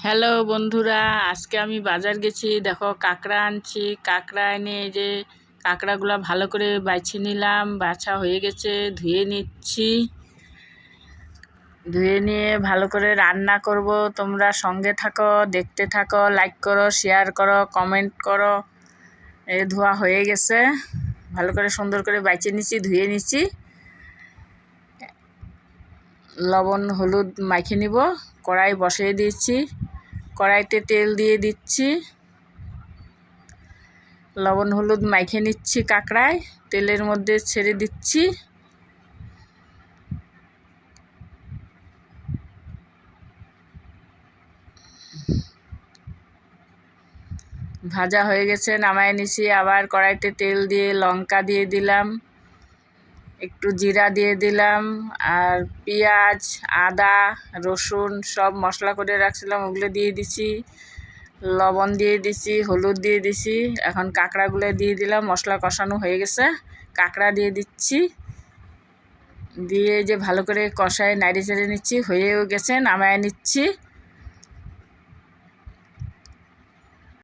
Hello বন্ধুরা, আজকে আমি বাজার গেছি। দেখো কাঁকড়া আনছি। কাঁকড়া এনে এই যে কাঁকড়াগুলো ভালো করে বাছে নিলাম। বাছা হয়ে গেছে, ধুয়ে নিচ্ছি। ধুয়ে নিয়ে ভালো করে রান্না করব। তোমরা সঙ্গে থাকো, দেখতে থাকো, লাইক করো, শেয়ার করো, কমেন্ট করো। ধোয়া হয়ে গেছে, ভালো করে সুন্দর করে বাছে নিচ্ছি, ধুয়ে নিচ্ছি। লবণ হলুদ মাখিয়ে নিব। কড়াই বসিয়ে দিয়েছি, কড়াইতে তেল দিয়ে দিচ্ছি। লবণ হলুদ মাখিয়ে নিচ্ছি কাঁকড়ায়, তেলের মধ্যে ছেড়ে দিচ্ছি। ভাজা হয়ে গেছে, নামায় নিছি। আবার কড়াইতে তেল দিয়ে লঙ্কা দিয়ে দিলাম, একটু জিরা দিয়ে দিলাম, আর পেঁয়াজ, আদা, রসুন সব মশলা করে রাখছিলাম, ওগুলো দিয়ে দিছি। লবণ দিয়ে দিছি, হলুদ দিয়ে দিছি। এখন কাঁকড়াগুলো দিয়ে দিলাম। মশলা কষানো হয়ে গেছে, কাঁকড়া দিয়ে দিচ্ছি। দিয়ে যে ভালো করে কষায় নাড়ি চেড়ে নিচ্ছি। হয়েও গেছে, নামায় নিচ্ছি।